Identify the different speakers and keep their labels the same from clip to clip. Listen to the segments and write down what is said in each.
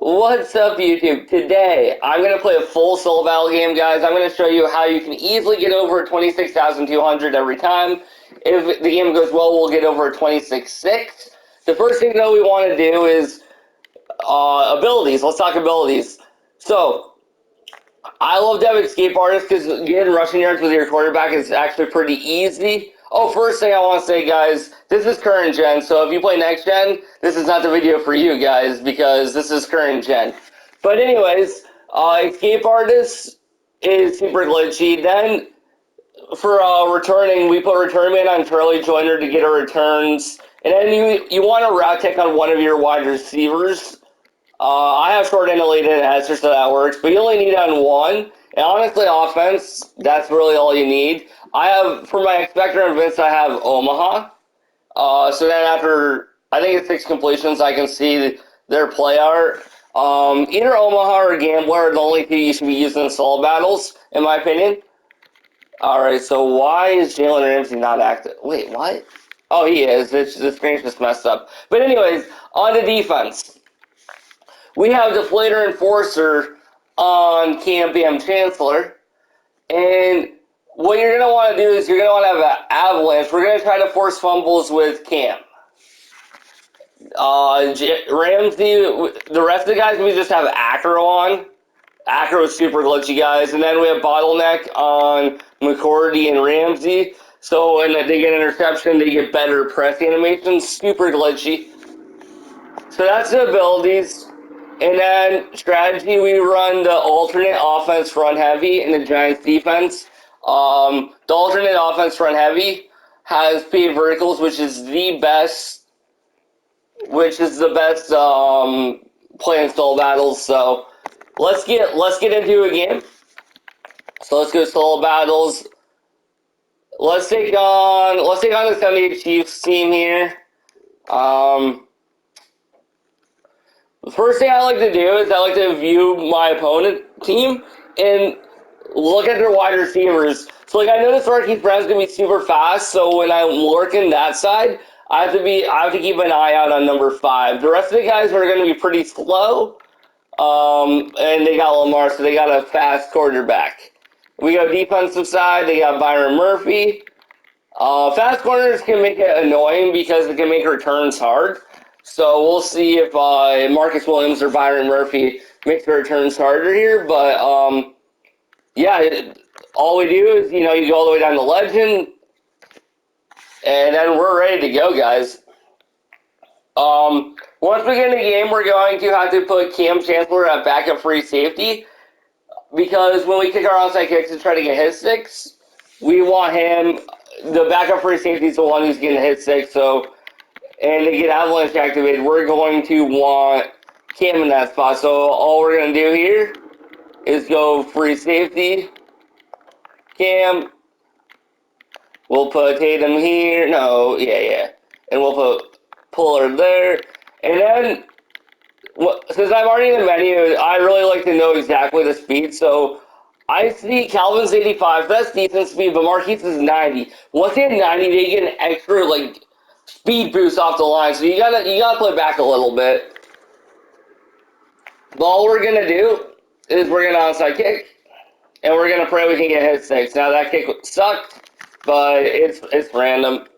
Speaker 1: What's up, YouTube? Today, I'm going to play a full solo battle game, guys. I'm going to show you how you can easily get over 26,200 every time. If the game goes well, we'll get over 26,600. The first thing that we want to do is abilities. Let's talk abilities. So, I love to have Escape Artist because getting rushing yards with your quarterback is actually pretty easy. Oh, first thing I want to say, guys, this is current gen, so if you play next gen, this is not the video for you guys because this is current gen. But anyways, Escape Artist is super glitchy. Then for returning, we put Return Man on Charlie Joiner to get our returns. And then you want to route tick on one of your wide receivers. I have short end, elite, and Hester, so that works. But you only need it on one. And honestly, offense, that's really all you need. I have, for my Expector and Vince, I have Omaha. So then after, I think it's 6 completions, I can see their play art. Either Omaha or Gambler are the only two you should be using in solo battles, in my opinion. Alright, so why is Jalen Ramsey not active? Wait, what? Oh, he is. The screen's just messed up. But anyways, on to defense. We have Deflator Enforcer on Cam Bam Chancellor. And what you're going to want to do is you're going to want to have an Avalanche. We're going to try to force fumbles with Cam. Ramsey, the rest of the guys, we just have Acro on. Acro is super glitchy, guys. And then we have Bottleneck on McCourty and Ramsey. So when they get interception, they get better press animations. Super glitchy. So that's the abilities. And then strategy, we run the alternate offense front heavy and the Giants defense. The alternate offense front heavy has P verticals, which is the best play in solo battles. So let's get into a game. So let's go solo battles. Let's take on the 78 Chiefs team here. The first thing I like to do is I like to view my opponent team and look at their wide receivers. So like I know this Marquise Brown's gonna be super fast, so when I'm working that side, I have to keep an eye out on number 5. The rest of the guys are gonna be pretty slow. And they got Lamar, so they got a fast quarterback. We go defensive side, they got Byron Murphy. Fast corners can make it annoying because it can make returns hard. So we'll see if Marcus Williams or Byron Murphy makes the returns harder here. But yeah, all we do is you go all the way down to legend, and then we're ready to go, guys. Once we get in the game, we're going to have to put Cam Chancellor at backup free safety because when we kick our onside kicks and try to get hit sticks, we want him. The backup free safety is the one who's getting hit sticks. So. And to get Avalanche activated, we're going to want Cam in that spot. So all we're going to do here is go free safety, Cam. We'll put Tatum here. No, yeah. And we'll put Puller there. And then, since I'm already in the menu, I really like to know exactly the speed. So I see Calvin's 85. That's decent speed, but Marquise is 90. Once they have 90, they get an extra, speed boost off the line, so you gotta play back a little bit. But all we're gonna do is we're gonna onside kick, and we're gonna pray we can get hit sticks. Now that kick sucked, but it's random.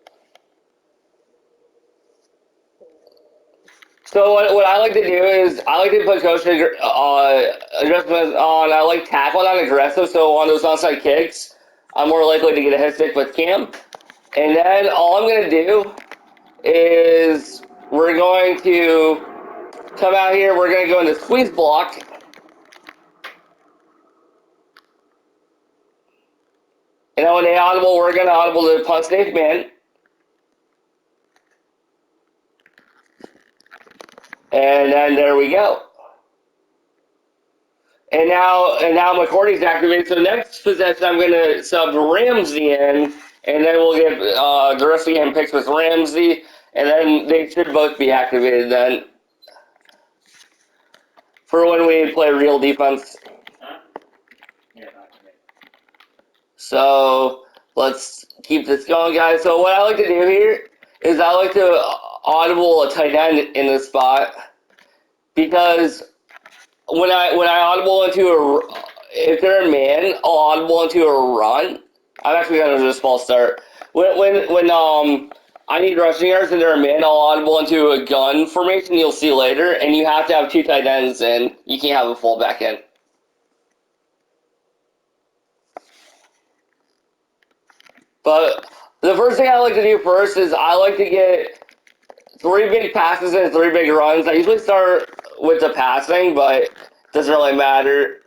Speaker 1: So what I like to do is I like to put coach adjustments on. I like tackle on aggressive, so on those onside kicks, I'm more likely to get a hit stick with Cam. And then all I'm gonna do is we're going to come out here, we're going to go into squeeze block. And then when they audible, we're going to audible to punt safe man. And then there we go. And now McCourty's activated. So next possession, I'm going to sub Ramsey in, and then we'll get the rest of the game picks with Ramsey, and then they should both be activated then for when we play real defense. So let's keep this going, guys. So what I like to do here is I like to audible a tight end in this spot because when I audible into if they're a man, I'll audible into a run. I'm actually gonna do a small start. When I need rushing yards and they're a man, I'll audible into a gun formation. You'll see later, and you have to have 2 tight ends in. You can't have a fullback in. But the first thing I like to do first is I like to get 3 big passes and 3 big runs. I usually start with the passing, but it doesn't really matter.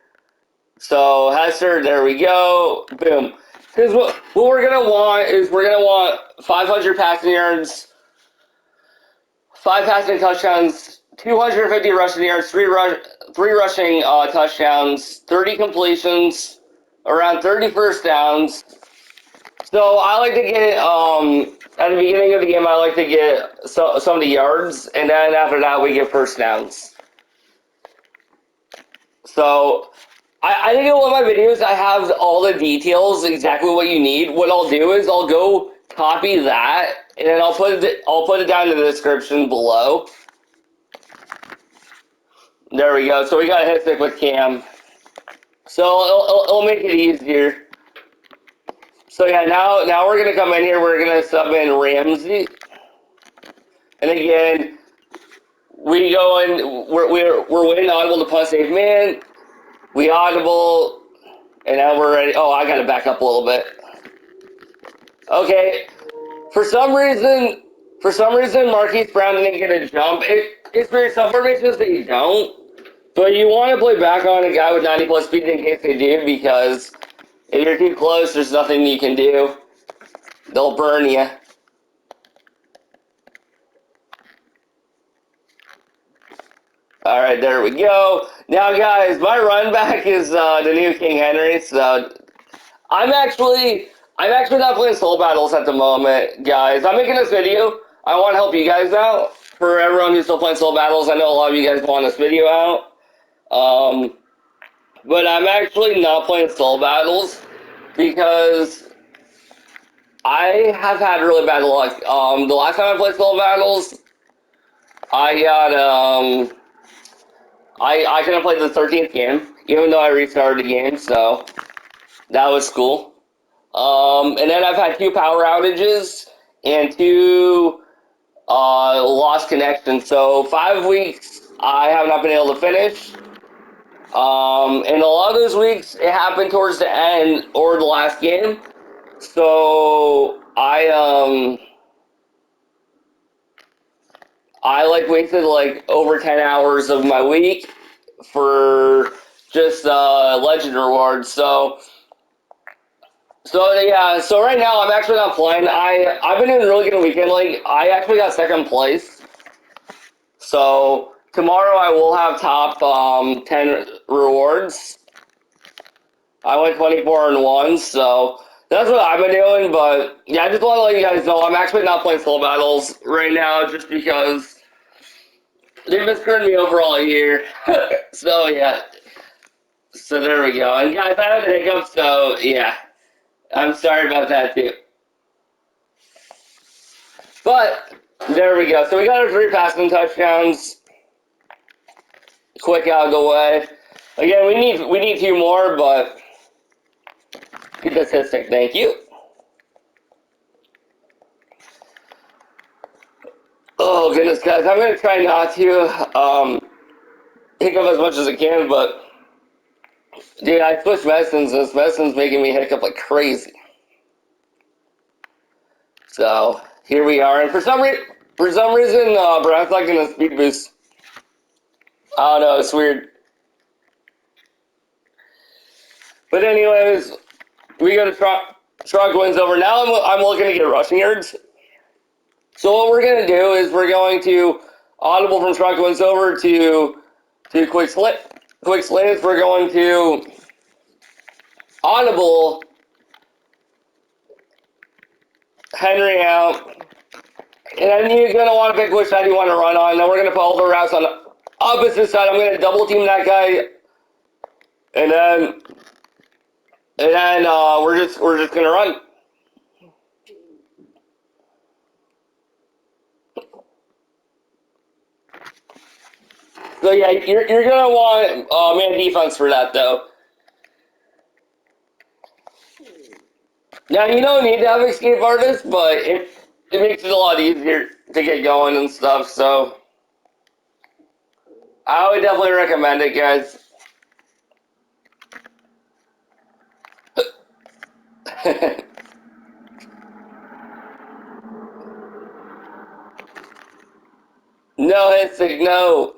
Speaker 1: So Hester, there we go. Boom. Because what we're going to want is we're going to want 500 passing yards, 5 passing touchdowns, 250 rushing yards, 3 rushing touchdowns, 30 completions, around 30 first downs. So I like to get, at the beginning of the game, I like to get some of the yards, and then after that, we get first downs. So I think in one of my videos, I have all the details, exactly what you need. What I'll do is I'll go copy that, and then I'll put it down in the description below. There we go. So we got a hit stick with Cam. So it'll make it easier. So yeah, now we're gonna come in here. We're gonna sub in Ramsey, and again, we go in. We're winning audible to punt save man. We audible, and now we're ready. Oh, I gotta back up a little bit. Okay, for some reason, Marquise Brown didn't get a jump. It's for some formations that you don't, but you want to play back on a guy with 90 plus speed in case they do, because if you're too close, there's nothing you can do. They'll burn you. All right, there we go. Now, guys, my run back is the new King Henry. So I'm actually not playing soul battles at the moment, guys. I'm making this video. I want to help you guys out. For everyone who's still playing soul battles, I know a lot of you guys want this video out. But I'm actually not playing soul battles because I have had really bad luck. The last time I played soul battles, I got I couldn't play the 13th game, even though I restarted the game, so that was cool. And then I've had 2 power outages and 2 lost connections. So 5 weeks I have not been able to finish. And a lot of those weeks it happened towards the end or the last game. So I like wasted like over 10 hours of my week for just legend rewards. So yeah, so right now I'm actually not playing. I've been in a really good weekend. Like I actually got 2nd place. So tomorrow I will have top 10 rewards. I went 24-1, so that's what I've been doing. But yeah, I just want to let you guys know I'm actually not playing soul battles right now, just because they've been screwing me over all year. So yeah. So there we go. And guys, I had a hiccup, so yeah. I'm sorry about that too. But there we go. So we got our 3 passing touchdowns. Quick out of the way. Again, we need 2 more, but get the statistic. Thank you. Oh goodness, guys, I'm gonna try not to hiccup as much as I can, but dude, I switched medicines, and this medicine's making me hiccup like crazy. So here we are, and for some reason, Brown's not getting a speed boost. I don't know, it's weird. But anyways, we got a truck wins over. Now I'm looking to get rushing yards. So what we're gonna do is we're going to audible from truck wins over to quick slants. We're going to audible Henry out. And then you're going to want to pick which side you want to run on. Then we're going to put all the routes on the opposite side. I'm going to double team that guy. And then we're just going to run. So yeah, you're gonna want man defense for that though. Now you don't need to have escape artist, but it makes it a lot easier to get going and stuff. So I would definitely recommend it, guys. No, Hitsig, no.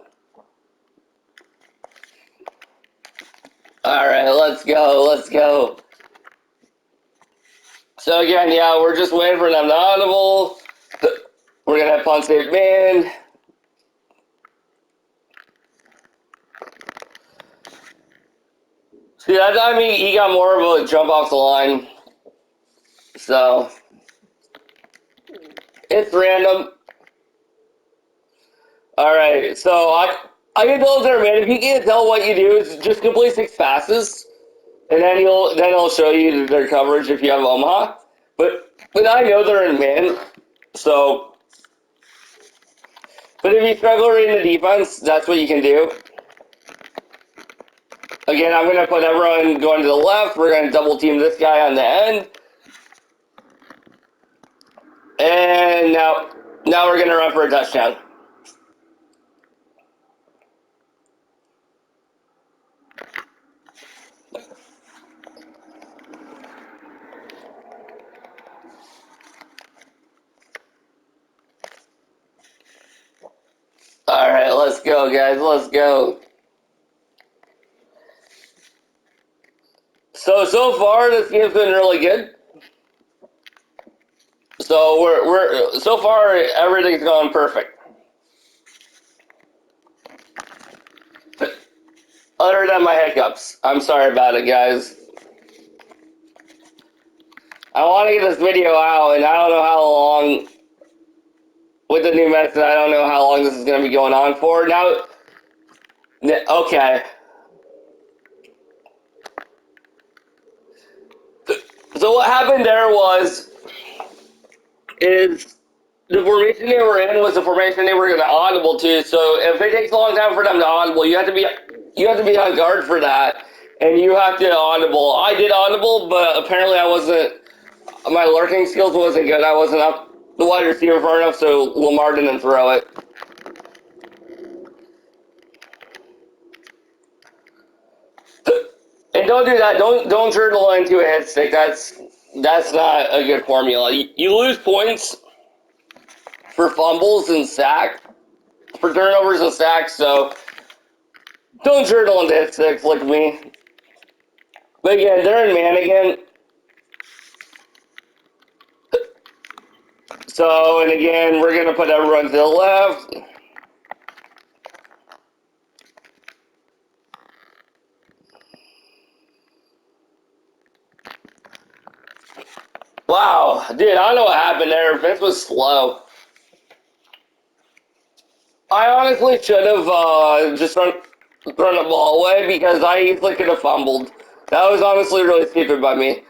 Speaker 1: Alright, let's go, let's go. So again, yeah, we're just waiting for them to audible. We're gonna have Punt Save Man. See, that time he got more of a jump off the line. So, it's random. Alright, so I can tell there, man, if you can't tell what you do, is just complete 6 passes. And then it'll show you their coverage if you have Omaha. But I know they're in man. So, but if you struggle reading the defense, that's what you can do. Again, I'm going to put everyone going to the left. We're going to double team this guy on the end. And now we're going to run for a touchdown. All right, let's go, guys. Let's go. So far, this game's been really good. So we're so far everything's going perfect. Other than my hiccups. I'm sorry about it, guys. I want to get this video out, and I don't know how long, with the new method, I don't know how long this is going to be going on for. Now, okay. So what happened there is the formation they were in was the formation they were going to audible to. So if it takes a long time for them to audible, you have to be on guard for that, and you have to audible. I did audible, but apparently my lurking skills wasn't good. I wasn't up the wide receiver far enough, so Lamar didn't throw it. And don't do that. Don't turtle into a hit stick. That's not a good formula. You lose points for fumbles and for turnovers and sacks. So don't turtle into hit sticks like me. But again, they're in man again. So, and again, we're gonna put everyone to the left. Wow, dude, I don't know what happened there. Vince was slow. I honestly should have just thrown the ball away because I easily could have fumbled. That was honestly really stupid by me.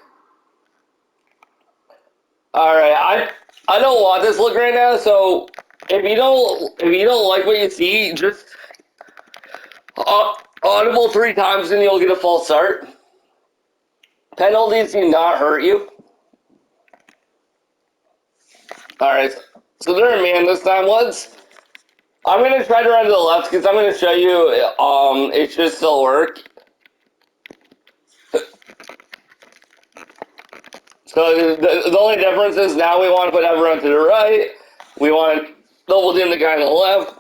Speaker 1: All right, I don't want this look right now. So if you don't like what you see, just audible 3 times and you'll get a false start. Penalties do not hurt you. All right, so they're in man this time. I'm gonna try to run to the left because I'm gonna show you. It should still work. So the only difference is now we want to put everyone to the right. We want to double team the guy on the left.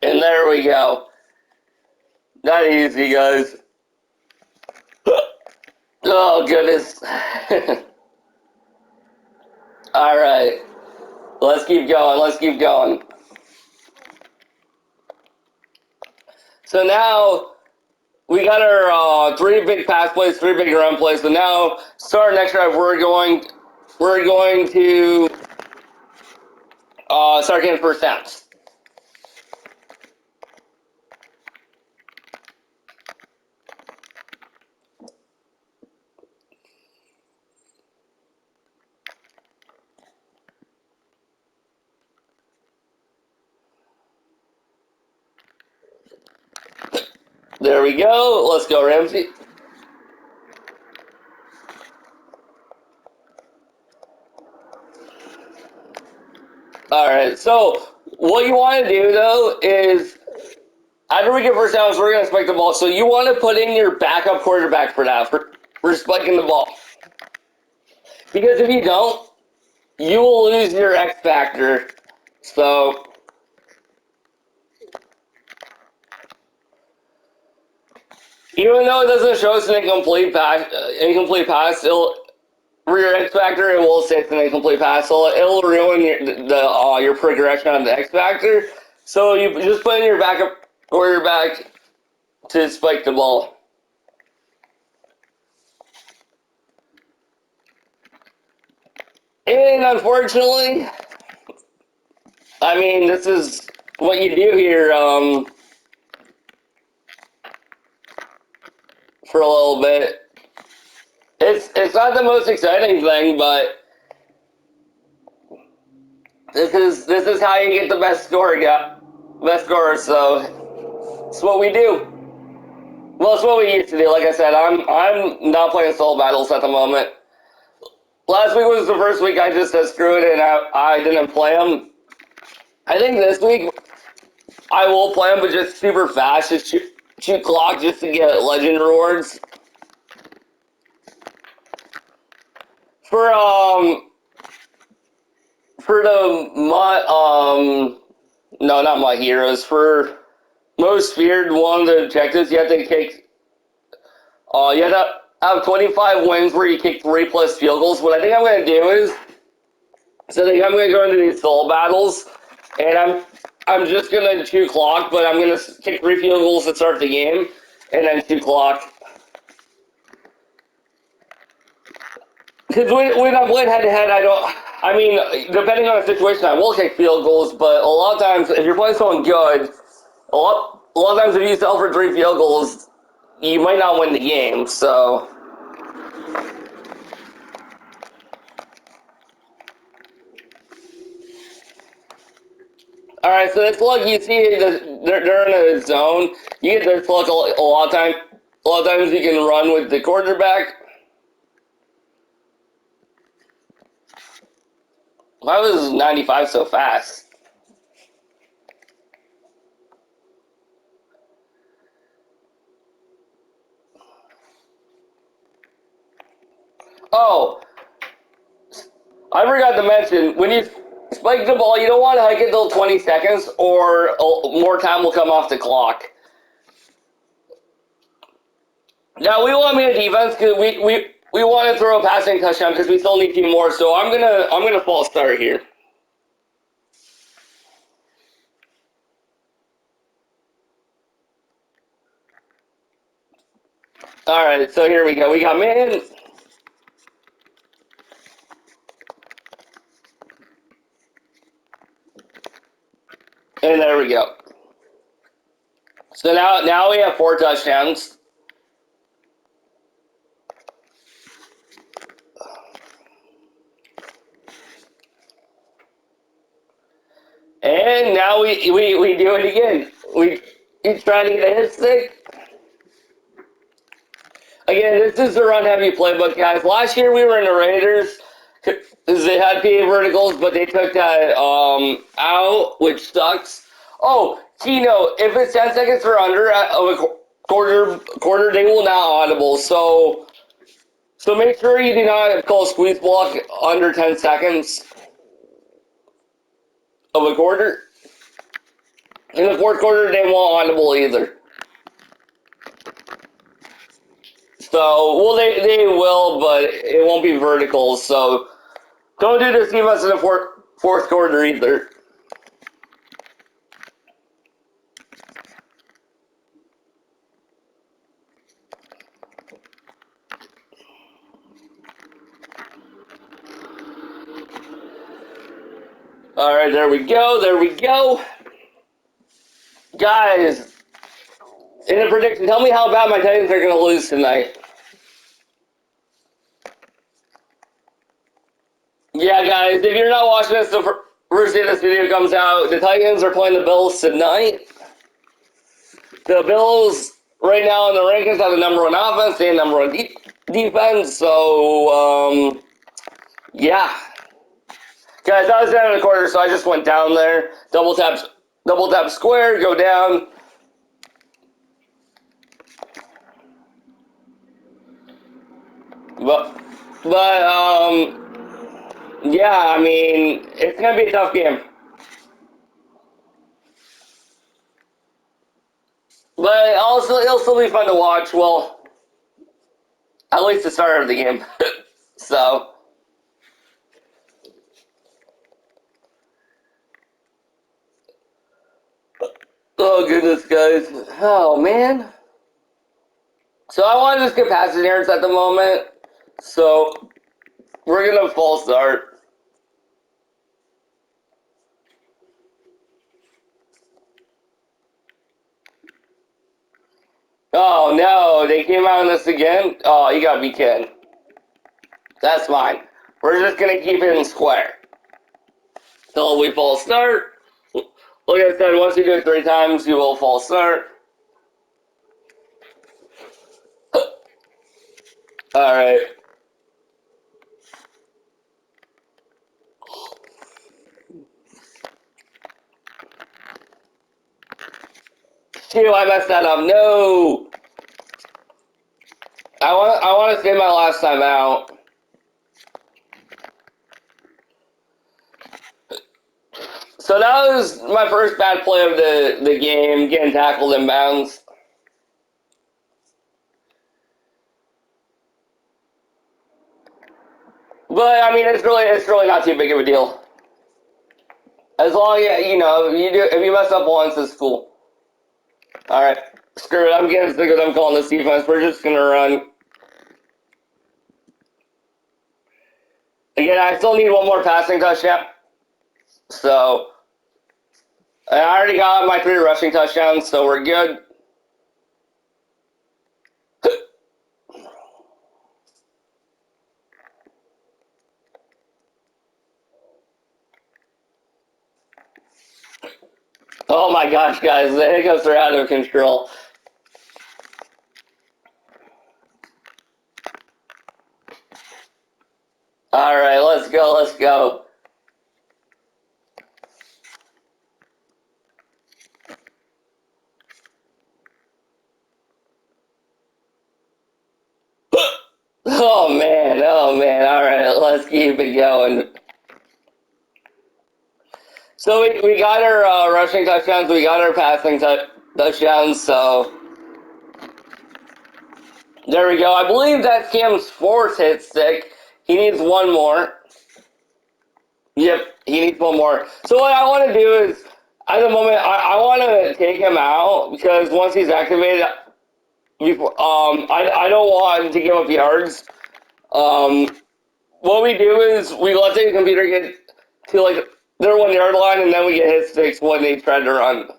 Speaker 1: And there we go. Not easy, guys. Oh, goodness. All right. Let's keep going. Let's keep going. So now we got our 3 big pass plays, 3 big run plays. So now, start next drive, we're going to start getting first downs. There we go. Let's go, Ramsey. Alright, so what you want to do, though, is after we get first downs, we're going to spike the ball. So you want to put in your backup quarterback for that, for spiking the ball. Because if you don't, you will lose your X factor. So even though it doesn't show us an incomplete pass, for your X factor, it will say it's an incomplete pass. So it'll ruin your progression on the X factor. So you just put in your backup quarterback to spike the ball. And unfortunately, I mean, this is what you do here for a little bit. It's not the most exciting thing, but this is how you get the best score, so it's what we do. Well, it's what we used to do. Like I said, I'm not playing soul battles at the moment. Last week was the first week I just said screw it and I didn't play them. I think this week I will play them, but just super fast, just shoot clock just to get legend rewards. For the no, not my heroes. For most feared one of the objectives, you have to kick. You have to have 25 wins where you kick 3+ field goals. What I think I'm gonna do is, so I think I'm gonna go into these soul battles, and I'm just gonna shoot clock, but I'm gonna kick 3 field goals to start the game, and then shoot clock. Because when I'm playing head-to-head, I mean, depending on the situation, I will kick field goals, but a lot of times, if you're playing someone good, a lot of times if you sell for 3 field goals, you might not win the game, so. Alright, so this look, you see, they're in a zone. You get this look a lot of times you can run with the quarterback. Why was 95 so fast? Oh, I forgot to mention, when you spike the ball, you don't want to hike it till 20 seconds or more time will come off the clock. Now, we want to be a defense because we want to throw a passing touchdown because we still need 2 more, so I'm gonna false start here. Alright, so here we go. We got man. And there we go. So now we have 4 touchdowns. And now we do it again. He's trying to get a hit stick. Again, this is the run-heavy playbook, guys. Last year we were in the Raiders because they had PA verticals, but they took that out, which sucks. Oh, Kino, if it's 10 seconds or under of a quarter, they will not audible. So make sure you do not call squeeze block under 10 seconds of a quarter. In the fourth quarter, they won't audible either. So, well, they will, but it won't be vertical. So, don't do this defense in the fourth quarter either. All right, there we go. Guys, in the prediction, tell me how bad my Titans are going to lose tonight. Yeah, guys, if you're not watching this, the first day this video comes out, the Titans are playing the Bills tonight. The Bills right now in the rankings have the number one offense and number one defense. So, yeah. Guys, I was down in the corner, so I just went down there. Double tap square, go down. But yeah, I mean, it's gonna be a tough game. But also, it'll still be fun to watch. Well, at least the start of the game. So. Oh, goodness, guys. Oh, man. So I want to just get past interference at the moment. So we're going to false start. Oh, no. They came out on this again? Oh, you got to be kidding. That's fine. We're just going to keep it in square. Until we false start. Like I said, once you do it 3 times, you will false start. Alright. Phew, I messed that up. No! I want to say my last time out. So that was my first bad play of the game, getting tackled in bounds. But I mean, it's really not too big of a deal. As long as if you mess up once, it's cool. All right, screw it. I'm getting sick of them calling this defense. We're just gonna run. Again, I still need one more passing touchdown. So I already got my 3 rushing touchdowns, so we're good. Oh my gosh, guys, the hiccups are out of control. All right, let's go, let's go. Oh man, all right, let's keep it going. So we got our rushing touchdowns, we got our passing touchdowns, so there we go. I believe that's Cam's 4th hit stick. He needs one more. Yep, he needs one more. So what I want to do is, at the moment, I want to take him out, because once he's activated, I don't want him to give up yards. What we do is we let the computer get to like their 1 yard line, and then we get hit sticks when they try to run.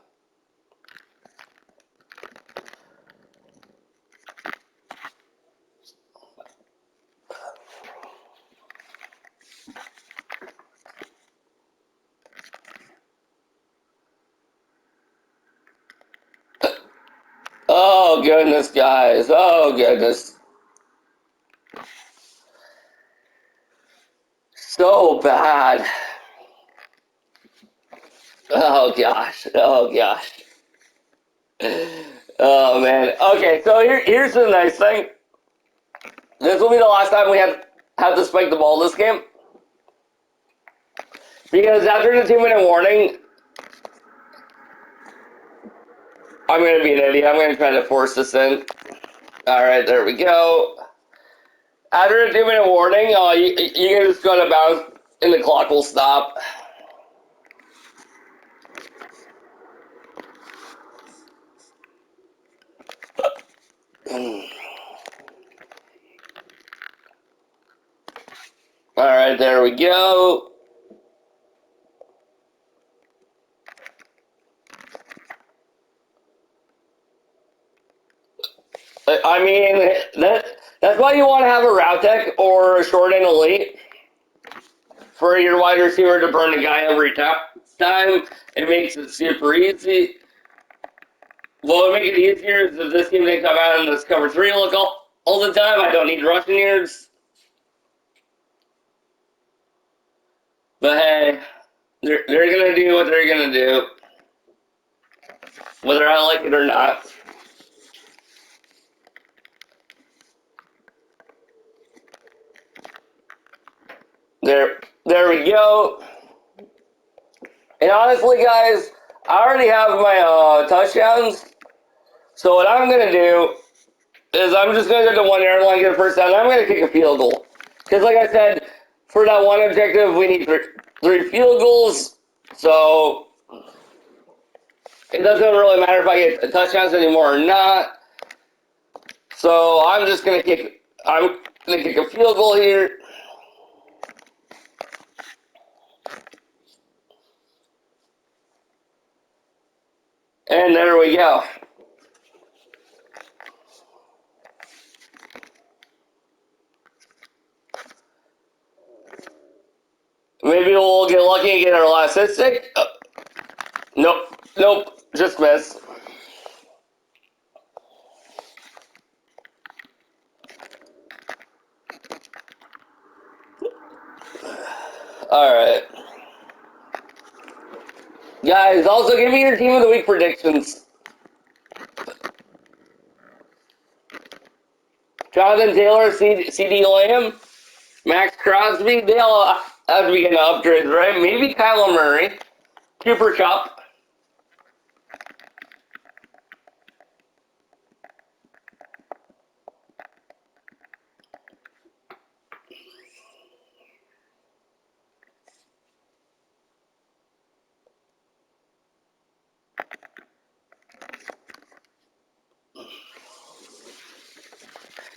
Speaker 1: Oh goodness, guys. Oh goodness. So bad. Oh gosh. Oh gosh. Oh man. Okay, so here's the nice thing. This will be the last time we have to spike the ball this game. Because after the 2-minute warning, I'm going to be an idiot. I'm going to try to force this in. Alright, there we go. After a 2-minute warning, you can just go to bounce and the clock will stop. Alright, there we go. I mean, that's why you want to have a route tech or a short end elite for your wide receiver to burn the guy every time. It makes it super easy. What would make it easier is if this team didn't come out in this cover 3 look all the time. I don't need rushing yards. But hey, they're going to do what they're going to do, whether I like it or not. There we go. And honestly, guys, I already have my touchdowns. So what I'm going to do is I'm just going to go to 1 yard line, get a first down, and I'm going to kick a field goal. Because like I said, for that one objective, we need three field goals. So it doesn't really matter if I get touchdowns anymore or not. So I'm going to kick a field goal here. And there we go. Maybe we'll get lucky and get our last statistic. Nope, just miss. Alright. Guys, also give me your team of the week predictions. Jonathan Taylor, CD Lamb, Max Crosby, they all have to be getting upgrades, right? Maybe Kyler Murray, Cooper Kupp.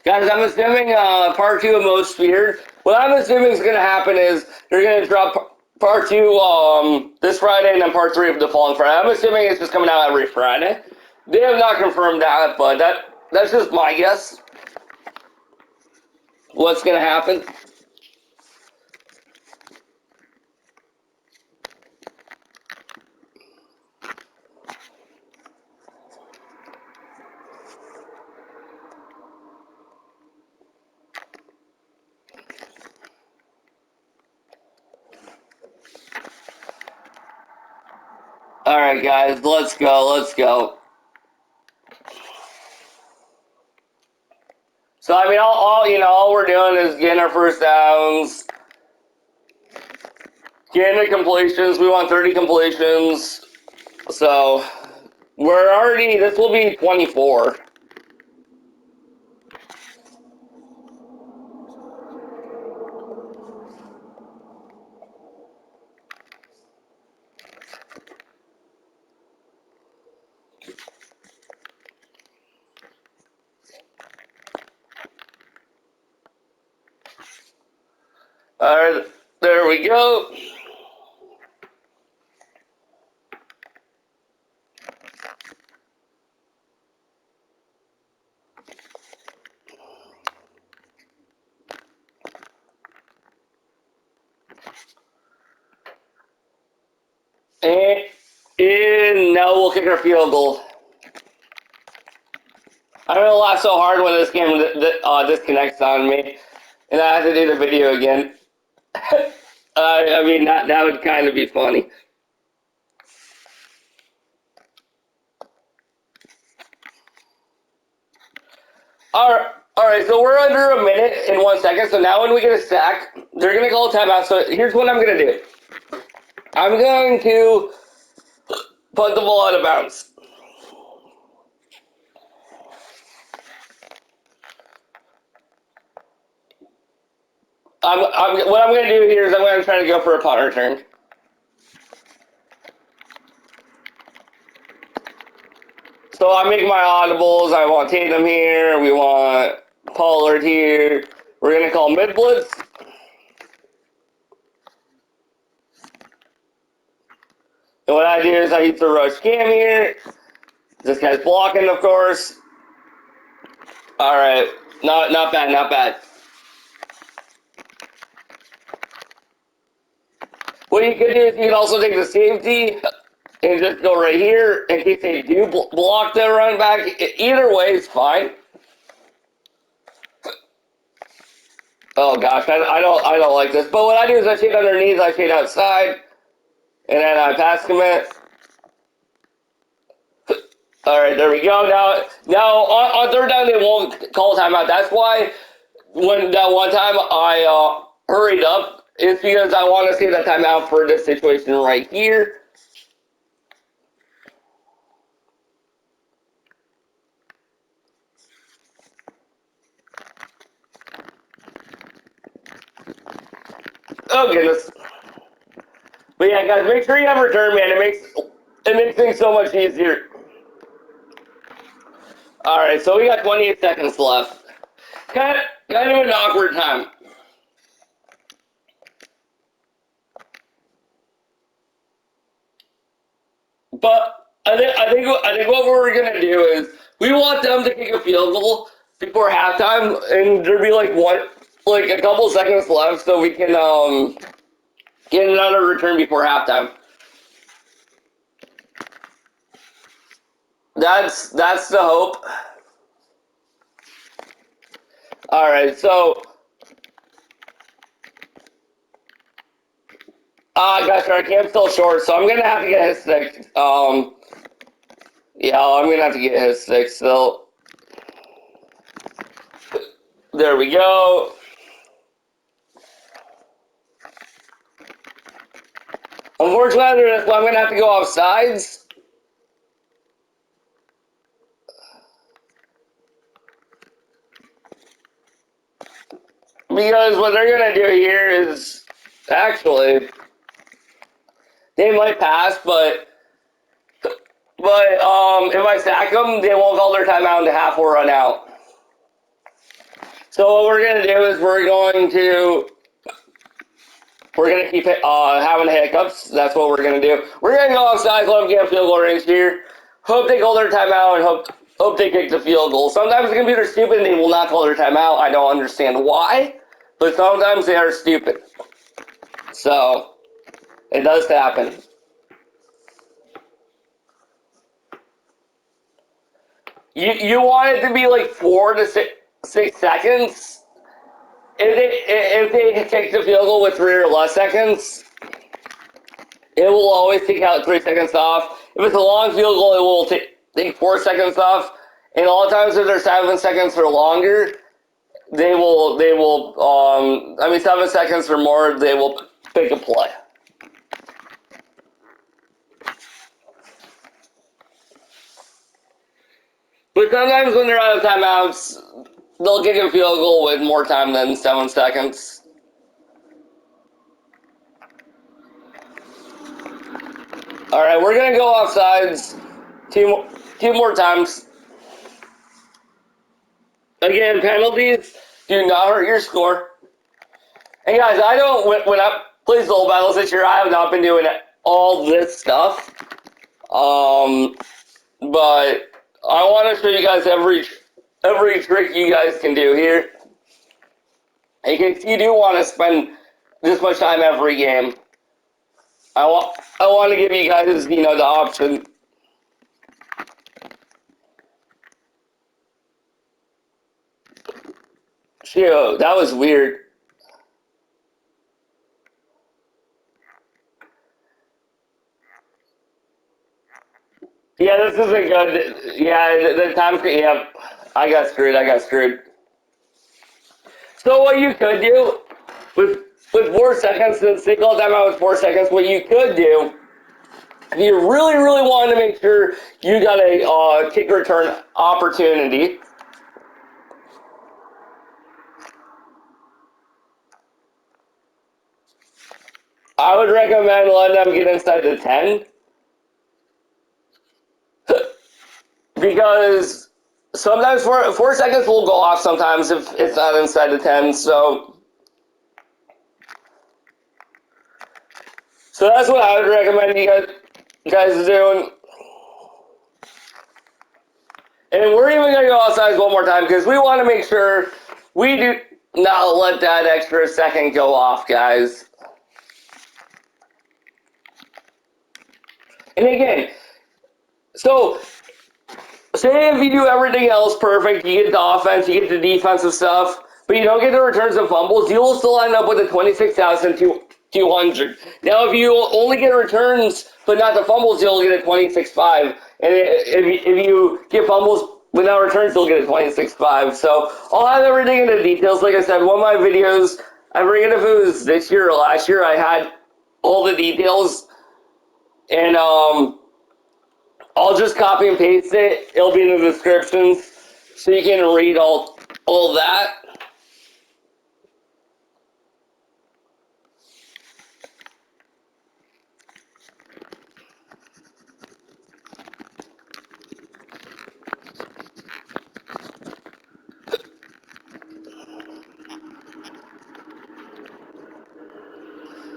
Speaker 1: Guys, I'm assuming part 2 of Most Feared. What I'm assuming is going to happen is they're going to drop part 2 this Friday and then part 3 of the following Friday. I'm assuming it's just coming out every Friday. They have not confirmed that, but that's just my guess. What's going to happen? Alright, guys, let's go. So, I mean, all we're doing is getting our first downs, getting the completions. We want 30 completions. So, this will be 24. Alright, there we go. And now we'll kick our field goal. I'm gonna laugh so hard when this game disconnects on me, and I have to do the video again. I mean, that would kind of be funny. Alright, so we're under a minute and 1 second, so now when we get a sack, they're going to call a timeout, so here's what I'm going to do. I'm going to put the ball out of bounds. What I'm going to do here is I'm going to try to go for a punt return. So I make my audibles. I want Tatum here. We want Pollard here. We're going to call mid-blitz. And what I do is I use the rush cam here. This guy's blocking, of course. Alright. Not bad. What you could do is you can also take the safety and just go right here in case they do block the run back. Either way is fine. Oh gosh, I don't like this. But what I do is I shade underneath, I shade outside, and then I pass commit. All right, there we go. Now on third down they won't call timeout. That's why when that one time I hurried up, it's because I want to see that timeout for this situation right here. Oh goodness. But yeah, guys, make sure you have return, man. It makes things so much easier. All right, so we got 28 seconds left. Kind of an awkward time. But I think what we're gonna do is we want them to kick a field goal before halftime, and there'll be like a couple seconds left, so we can get another return before halftime. That's the hope. All right, so gosh, our camp's still short, so I'm gonna have to get his stick. Yeah, I'm gonna have to get his stick. So there we go. Unfortunately, I'm gonna have to go off sides. Because what they're gonna do here is actually they might pass, but if I stack them, they won't call their timeout into half or run out. So what we're gonna do is we're gonna keep having hiccups. That's what we're gonna do. We're gonna go outside, let them get a field goal range here. Hope they call their timeout and hope they kick the field goal. Sometimes the computer's stupid and they will not call their timeout. I don't understand why, but sometimes they are stupid. So it does happen. You want it to be like 4 to 6 seconds. If they take the field goal with 3 or less seconds, it will always take out 3 seconds off. If it's a long field goal, it will take 4 seconds off. And a lot of times, if they're 7 seconds or longer, they will 7 seconds or more, they will pick a play. But sometimes when they're out of timeouts, they'll kick a field goal with more time than 7 seconds. All right, we're gonna go off sides two more times. Again, penalties do not hurt your score. And guys, I don't when I play Soul Battles this year, I have not been doing all this stuff. But I want to show you guys every trick you guys can do here. In case you do want to spend this much time every game, I want to give you guys the option. Shoot, that was weird. Yeah, this isn't good. Yeah, the time. Yeah, I got screwed. So what you could do with 4 seconds, since they call timeout with 4 seconds, what you could do, if you really want to make sure you got a kick return opportunity, I would recommend letting them get inside the 10. Because sometimes 4 seconds will go off sometimes if it's not inside the 10. So that's what I would recommend you guys doing. And we're even going to go outside one more time because we want to make sure we do not let that extra second go off, guys. And again, so say if you do everything else perfect, you get the offense, you get the defensive stuff, but you don't get the returns and fumbles, you will still end up with a 26,200. Now, if you only get returns but not the fumbles, you'll get a 26.5. And if you get fumbles but not returns, you'll get a 26.5. So I'll have everything in the details. Like I said, one of my videos, I forget if it was this year or last year, I had all the details. And I'll just copy and paste it. It'll be in the descriptions, so you can read all that.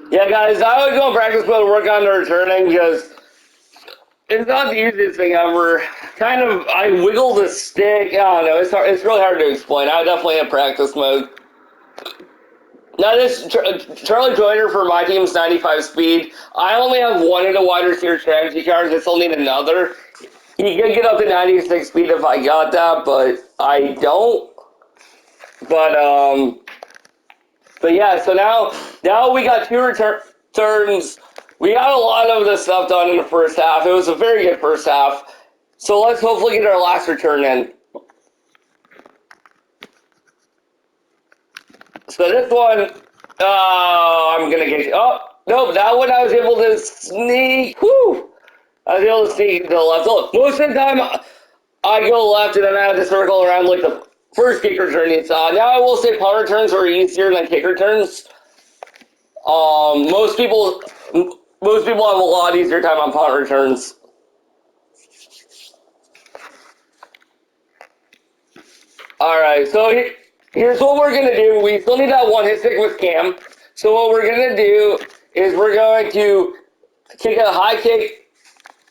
Speaker 1: Yeah, guys, I would go in practice mode, work on the returning, because it's not the easiest thing ever. Kind of, I wiggle the stick. I don't know. It's really hard to explain. I would definitely have practice mode. Now, this Charlie Joyner for my team's 95 speed. I only have one of the wide receiver strategy cards. I still need another. You could get up to 96 speed if I got that, but I don't. But yeah, so now we got 2 returns. We got a lot of this stuff done in the first half. It was a very good first half. So let's hopefully get our last return in. So this one, I'm going to get... Oh, nope, that one I was able to sneak. Whew! I was able to sneak to the left. Look, most of the time, I go left and then I have to circle around like the first kick return you saw. Now I will say punt returns are easier than kick returns. Most people have a lot easier time on punt returns. Alright, so here's what we're going to do. We still need that one hit stick with Cam. So what we're going to do is we're going to kick a high kick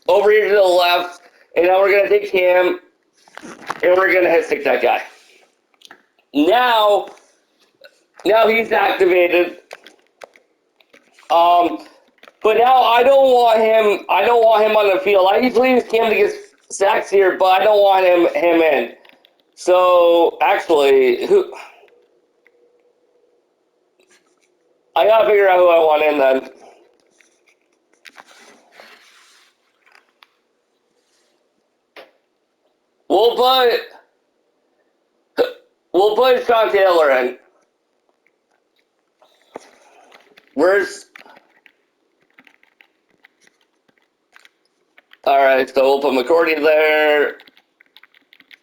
Speaker 1: over here to the left, and then we're going to take Cam, and we're going to hit stick that guy. Now he's activated. But now I don't want him on the field. I usually use Cam to get sacks here, but I don't want him in. So actually, I gotta figure out who I want in then. We'll put Sean Taylor in. Alright, so we'll put McCourty there.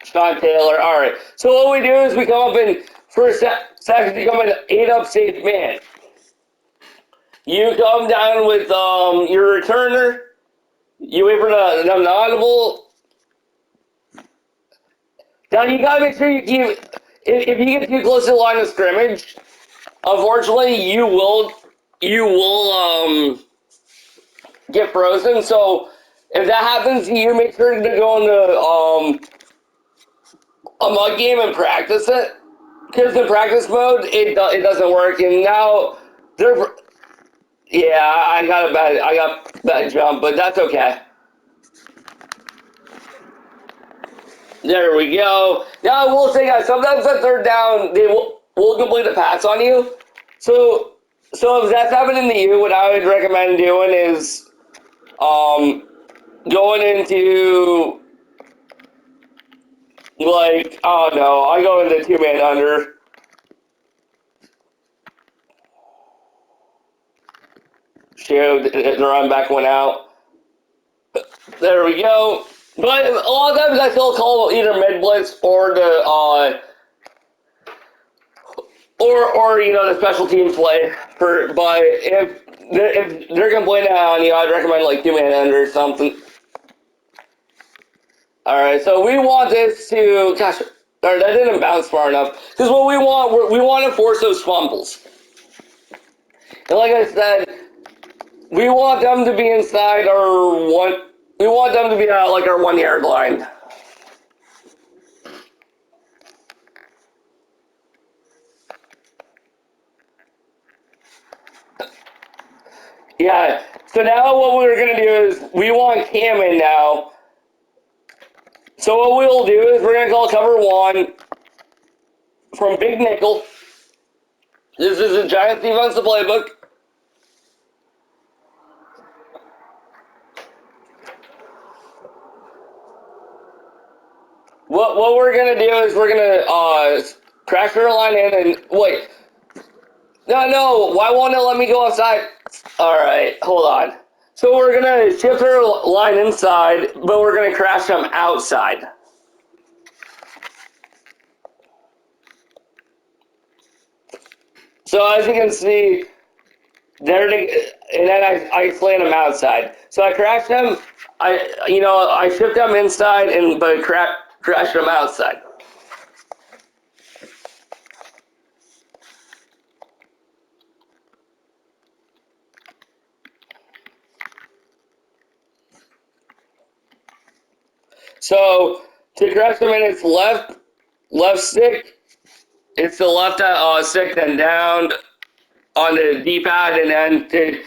Speaker 1: Sean Taylor. Alright. So what we do is we come up in first section, you come in 8 up safe man. You come down with your returner. You wait for the audible. Now you gotta make sure you keep. If you get too close to the line of scrimmage, unfortunately, you will get frozen. So if that happens, you make sure to go into a mud game and practice it. Because in practice mode, it doesn't work. And now I got bad jump, but that's okay. There we go. Now I will say, guys, sometimes on third down they will complete a pass on you. So if that's happening to you, what I would recommend doing is going into, like, oh no, I go into 2-man under. Shoot, the run back went out. There we go. But a lot of times I still call either mid blitz or the the special team play for. But if they're complaining on you, I'd recommend like 2-man under or something. All right, so we want this to. Gosh, that didn't bounce far enough. Because what we want to force those fumbles. And like I said, we want them to be inside our one. We want them to be like our 1 yard line. Yeah, So now what we're going to do is we want Cam in now. So what we'll do is we're going to call cover 1 from Big Nickel. This is a Giants defensive playbook. What we're going to do is we're going to crash our line in and wait. No, why won't it let me go outside? Alright, hold on. So we're going to shift our line inside, but we're going to crash them outside. So as you can see, and then I slant them outside. So I crashed them, I shift them inside, but crashed them outside. So to crash them in, it's left stick. It's the left stick, then down on the D-pad, and then to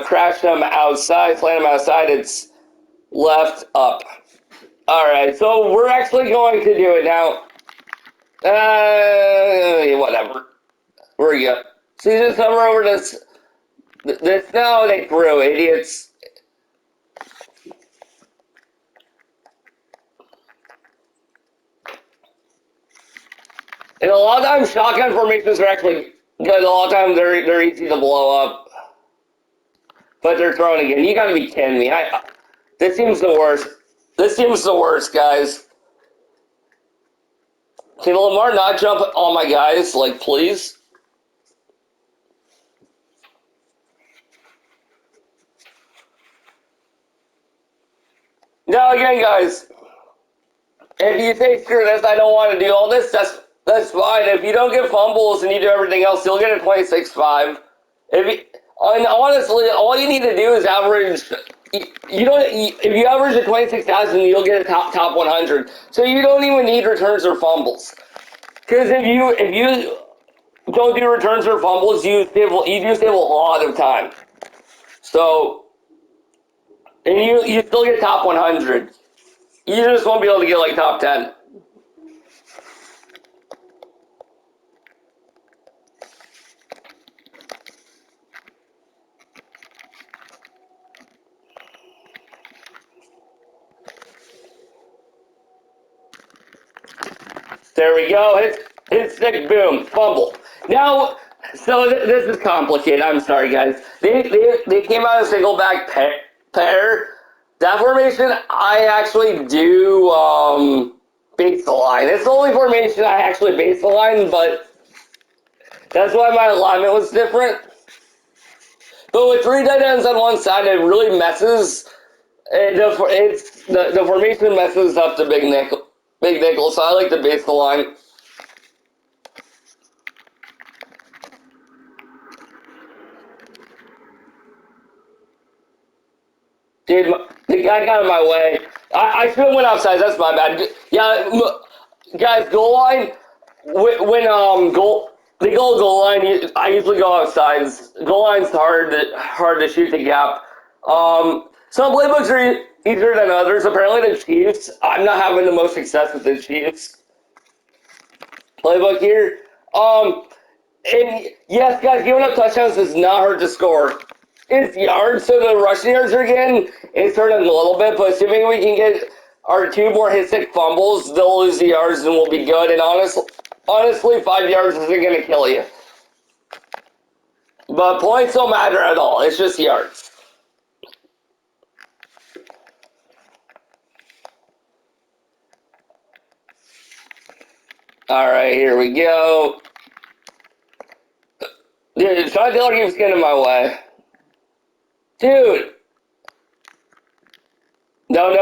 Speaker 1: crash them outside, slant them outside, it's left up. Alright, so we're actually going to do it now. Whatever. Where we go. See this number over this no, they threw, idiots. And a lot of times shotgun formations are actually good. A lot of times they're easy to blow up. But they're thrown again. You gotta be kidding me. This seems the worst. This seems the worst, guys. Can Lamar not jump on my guys? Like, please? Now again, guys, if you say screw this, I don't want to do all this, that's fine. If you don't get fumbles and you do everything else, you'll get a 26-5. Honestly, all you need to do is average. If you average a 26,000, you'll get a top 100. So you don't even need returns or fumbles. Because if you don't do returns or fumbles, you do save a lot of time. So, and you still get top 100. You just won't be able to get like top 10. There we go. Hit stick, boom, fumble. Now, so this is complicated. I'm sorry, guys. They came out of single back pair. That formation, I actually do base the line. It's the only formation I actually base the line, but that's why my alignment was different. But with 3 tight ends on one side, it really messes. The formation messes up the big nickel. So I like to base the line. Dude, the guy got in my way. I should have went outside. That's my bad. Yeah, guys, goal line. When they go goal line, I usually go outside. Goal line's hard to shoot the gap. Some playbooks are easier than others. Apparently, the Chiefs. I'm not having the most success with the Chiefs playbook here. And yes, guys, giving up touchdowns does not hurt to score. It's yards, so the rushing yards are getting it's hurting a little bit, but assuming we can get our 2 more hit stick fumbles, they'll lose the yards and we'll be good. And honestly, 5 yards isn't going to kill you. But points don't matter at all. It's just yards. Alright, here we go. Dude, Sean Taylor keeps getting in my way. Dude. No.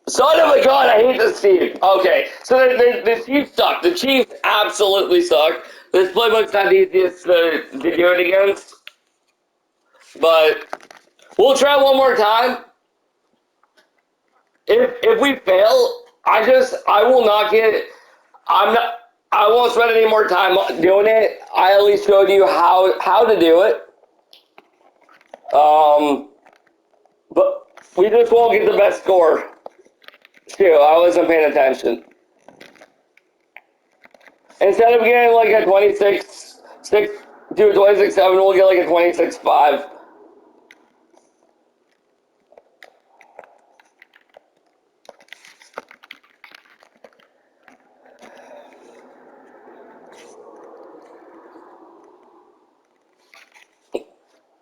Speaker 1: Son of a gun, I hate this team. Okay, so the Chiefs suck. The Chiefs absolutely suck. This playbook's not the easiest to do it against. But we'll try one more time. If we fail, I will not get. I won't spend any more time doing it. I at least showed you how to do it. But we just won't get the best score. Too, I wasn't paying attention. Instead of getting like a 26-6 to a 26-7, we'll get like a 26-5.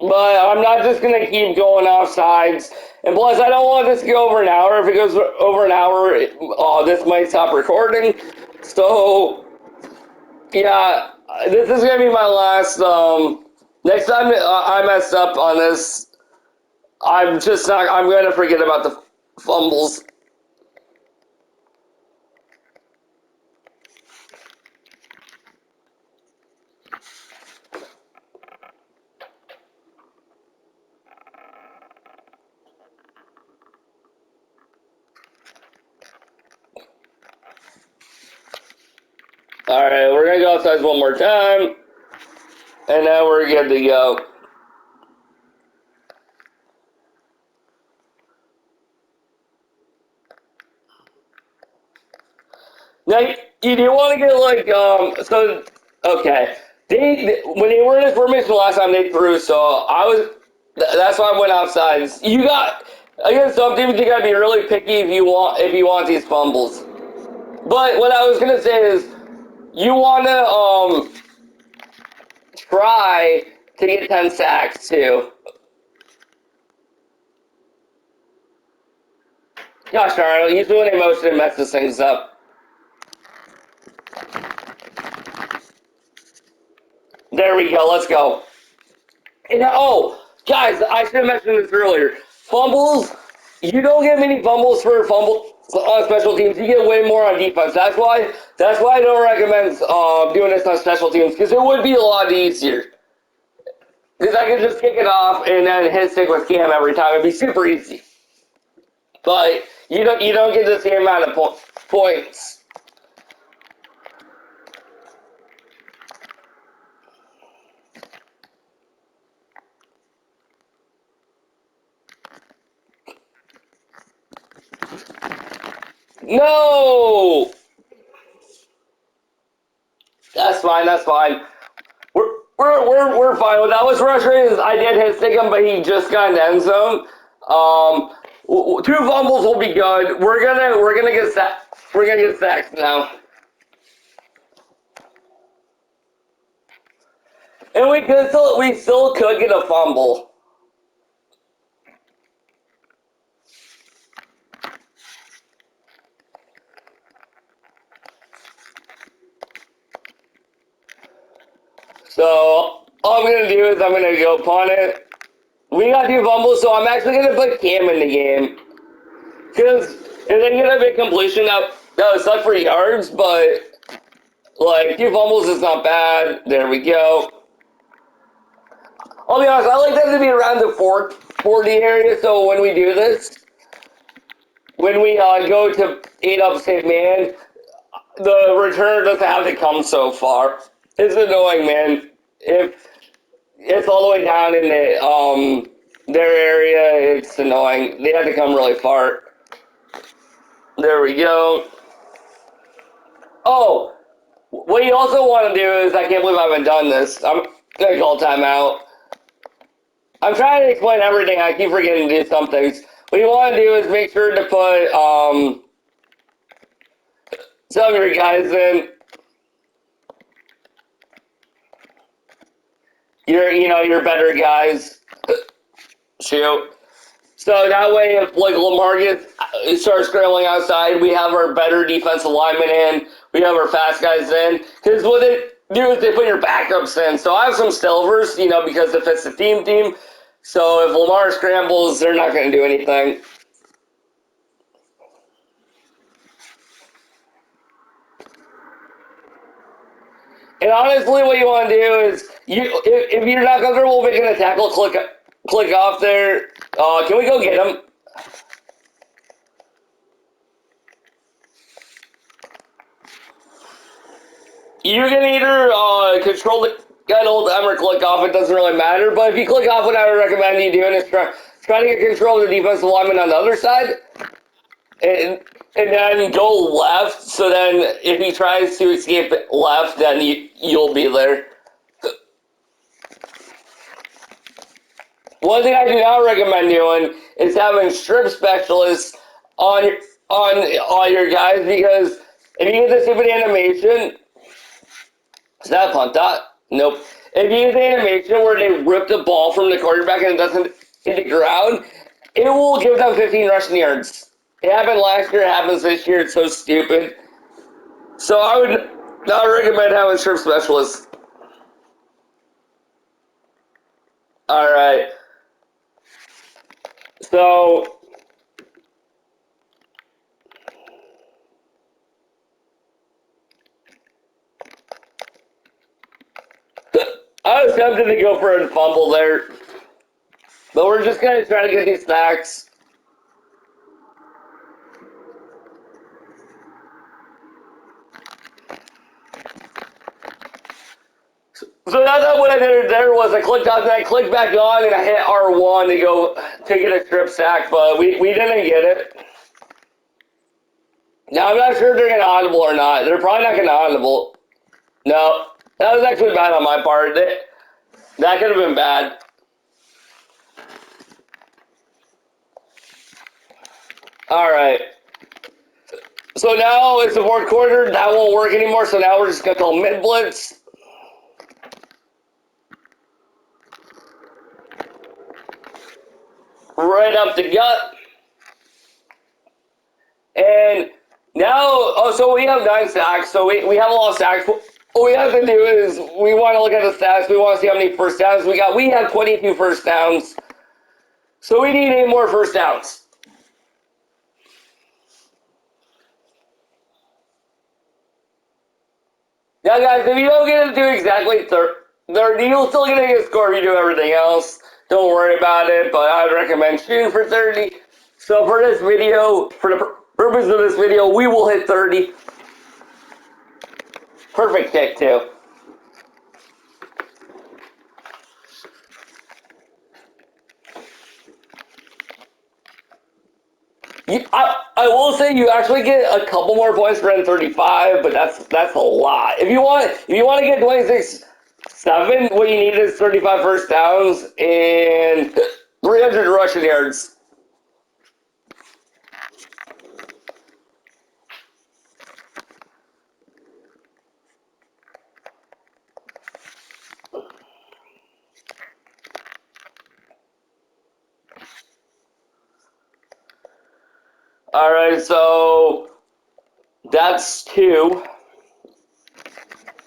Speaker 1: But I'm not just going to keep going off sides. And plus, I don't want this to go over an hour. If it goes over an hour, this might stop recording. So, yeah, this is going to be my last. Next time I messed up on this, I'm going to forget about the fumbles. Alright, we're going to go outside one more time. And now we're good to go. Now, you do want to get like, okay. When they were in this formation last time, they threw, so that's why I went outside. Against some teams, you gotta be really picky if you want these fumbles. But what I was gonna say is, you wanna, try to get 10 sacks too. Gosh darn it, usually when they motion, it messes things up. There we go, let's go. And, guys, I should have mentioned this earlier. Fumbles, you don't get many fumbles for fumble on special teams. You get way more on defense. That's why I don't recommend doing this on special teams, because it would be a lot easier. Because I could just kick it off and then hit stick with Cam every time. It'd be super easy. But you don't get the same amount of points. No! That's fine. We're fine with that. What's frustrating is I did hit stick him, but he just got in the end zone. 2 fumbles will be good. We're gonna get sacks now. And we still could get a fumble. So all I'm gonna do is I'm gonna go punt it. We got 2 fumbles, so I'm actually gonna put Cam in the game. Because if they get a big completion, that would suck for yards, but like 2 fumbles is not bad. There we go. I'll be honest, I like them to be around the 40 area, so when we do this, when we go to 8 up save man, the return doesn't have to come so far. It's annoying, man. If it's all the way down in their area, it's annoying. They have to come really far. There we go. Oh, what you also want to do is, I can't believe I haven't done this. I'm going to call timeout. I'm trying to explain everything. I keep forgetting to do some things. What you want to do is make sure to put some of your guys in. Your better guys. Shoot. So that way, if like Lamar starts scrambling outside, we have our better defensive linemen in. We have our fast guys in. Because what they do is they put your backups in. So I have some Stilvers, because if it's a team. So if Lamar scrambles, they're not going to do anything. And honestly, what you want to do is, if you're not comfortable making a tackle, click off there. Can we go get him? You can either control the gun, hold timer, click off. It doesn't really matter. But if you click off, what I would recommend you doing is try to get control of the defensive lineman on the other side, and then go left. So then, if he tries to escape left, then you'll be there. One thing I do not recommend doing is having strip specialists on all your guys, because if you get the stupid animation, is that a punt dot? Nope. If you get the animation where they rip the ball from the quarterback and it doesn't hit the ground, it will give them 15 rushing yards. It happened last year, it happens this year, it's so stupid. So I would not recommend having strip specialists. Alright. So I was tempted to go for a fumble there, but we're just going to try to get these sacks. So that's what I did there was I clicked on, and I clicked back on, and I hit R1 to get a strip sack, but we didn't get it. Now I'm not sure if they're going to audible or not. They're probably not going to audible. No, that was actually bad on my part. That could have been bad. All right. So now it's the fourth quarter. That won't work anymore. So now we're just going to call mid blitz. Right up the gut. And now, so we have 9 sacks. So we have a lot of sacks. What we have to do is we want to look at the stats. We want to see how many first downs we got. We have 22 first downs. So we need 8 more first downs. Now, guys, if you don't get to do exactly 30, you'll still get a score if you do everything else. Don't worry about it, but I would recommend shooting for 30. So for this video, for the purpose of this video, we will hit 30. Perfect kick, too. I will say you actually get a couple more points for N35, but that's a lot. If you want to get 26-7, what you need is 35 first downs and 300 rushing yards. All right, so that's 2,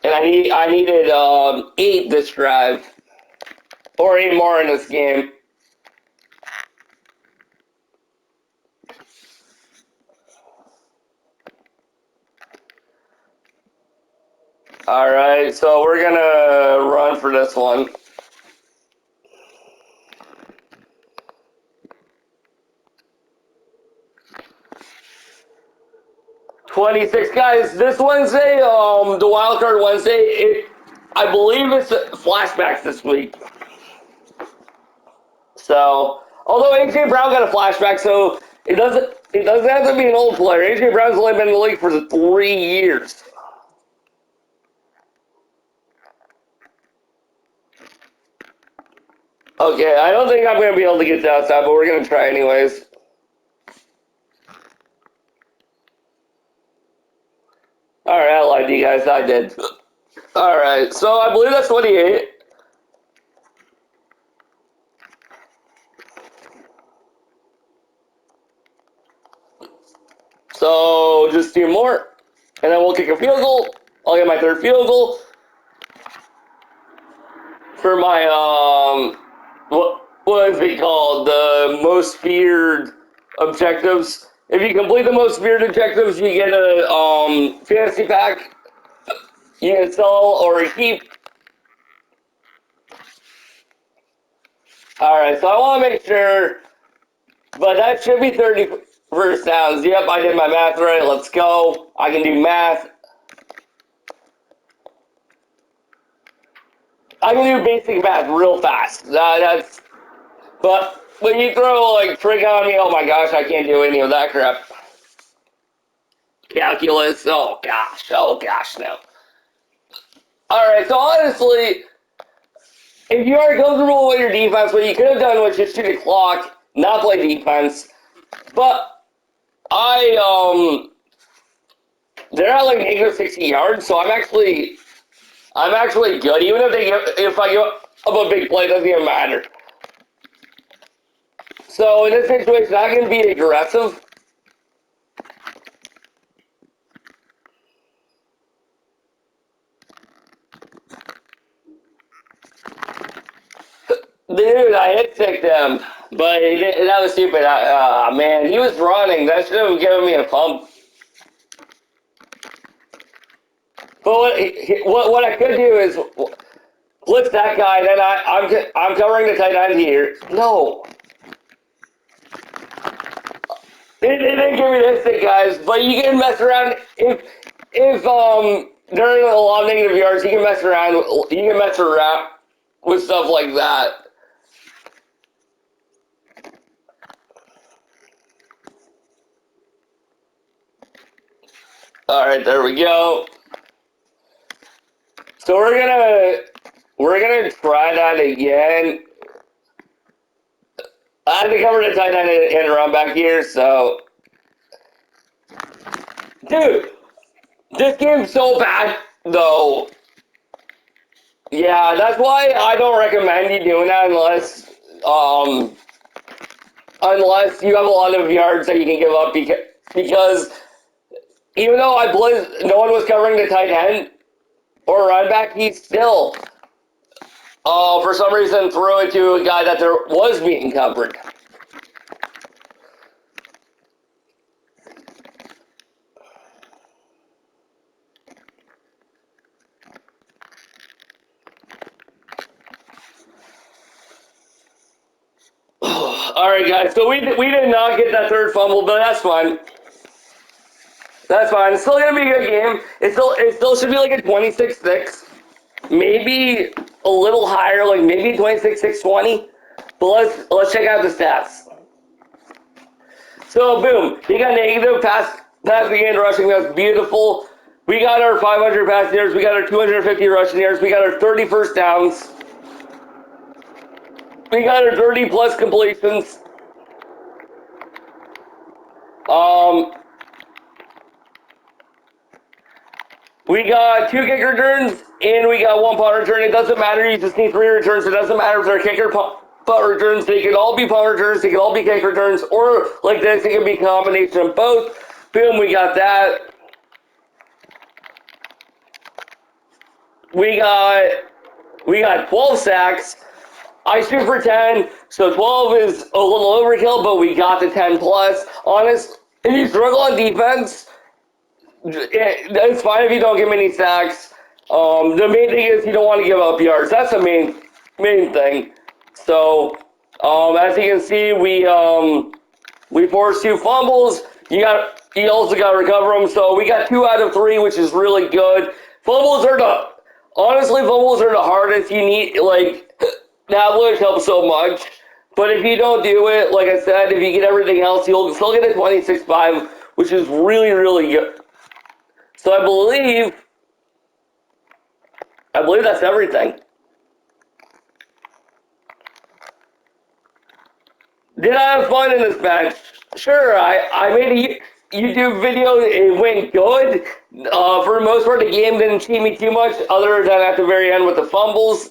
Speaker 1: and I needed 8 this drive, or 8 more in this game. All right, so we're gonna run for this one. $26, guys. This Wednesday, the Wild Card Wednesday, I believe it's flashbacks this week. So, although AJ Brown got a flashback, so it doesn't have to be an old player. AJ Brown's only been in the league for 3 years. Okay, I don't think I'm going to be able to get to outside, but we're going to try anyways. Alright, I lied to you guys. I did. Alright, so I believe that's 28. So, just 2 more. And then we'll kick a field goal. I'll get my 3rd field goal. For my, what is it called? The most feared objectives. If you complete the most feared objectives, you get a fantasy pack. You can sell or keep. Alright, so I want to make sure, but that should be 30 first downs. Yep, I did my math right. Let's go. I can do math. I can do basic math real fast. But when you throw like trig on me, oh my gosh, I can't do any of that crap. Calculus, oh gosh, no. Alright, so honestly, if you are comfortable with your defense, what you could have done was just shoot the clock, not play defense. But they're at like negative 60 yards, so I'm actually good. Even if I give up a big play, it doesn't even matter. So in this situation, I can be aggressive. Dude, I hit ticked him, but that was stupid. Man, he was running. That should have given me a pump. But what I could do is blitz that guy. Then I'm covering the tight end here. No, they didn't give me this thing, guys. But you can mess around if during a lot of negative yards, you can mess around. You can mess around with stuff like that. All right, there we go. So we're gonna try that again. I had to cover the tight end and run back here, so dude, this game's so bad though. Yeah, that's why I don't recommend you doing that unless you have a lot of yards that you can give up because even though no one was covering the tight end or run back, he still for some reason threw it to a guy that there was being covered. Alright guys, so we did not get that third fumble, but that's fine. That's fine. It's still gonna be a good game. It still should be like a 26-6. Maybe a little higher, like maybe 26-6-20. But let's check out the stats. So boom, he got negative pass again rushing. That's beautiful. We got our 500 passing yards. We got our 250 rushing yards. We got our 30 first downs. We got our 30 plus completions. We got 2 kick returns and we got 1 punt return. It doesn't matter. You just need 3 returns. It doesn't matter if they're kicker punt returns. They can all be punt returns. They can all be kick returns. Or like this, it can be a combination of both. Boom, we got that. We got 12 sacks. I shoot for 10, so 12 is a little overkill, but we got the 10 plus. Honest, if you struggle on defense, it's fine if you don't get many sacks. The main thing is you don't want to give up yards. That's the main thing. So, as you can see, we forced 2 fumbles. You also got to recover them. So we got 2 out of 3, which is really good. Fumbles are the hardest. You need that would help so much. But if you don't do it, like I said, if you get everything else, you'll still get a 26-5, which is really, really good. So I believe that's everything. Did I have fun in this match? Sure, I made a YouTube video. It went good. For the most part, the game didn't cheat me too much, other than at the very end with the fumbles.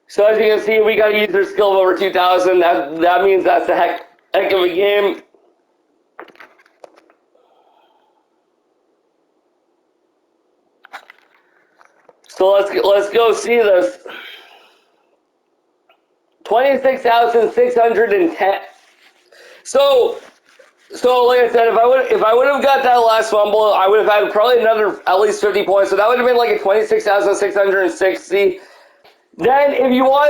Speaker 1: So as you can see, we got a user skill of over 2,000. That means that's a heck of a game. So let's go see this. 26,610. So like I said, if I would have got that last fumble, I would have had probably another at least 50 points. So that would have been like a 26,660. Then if you wanted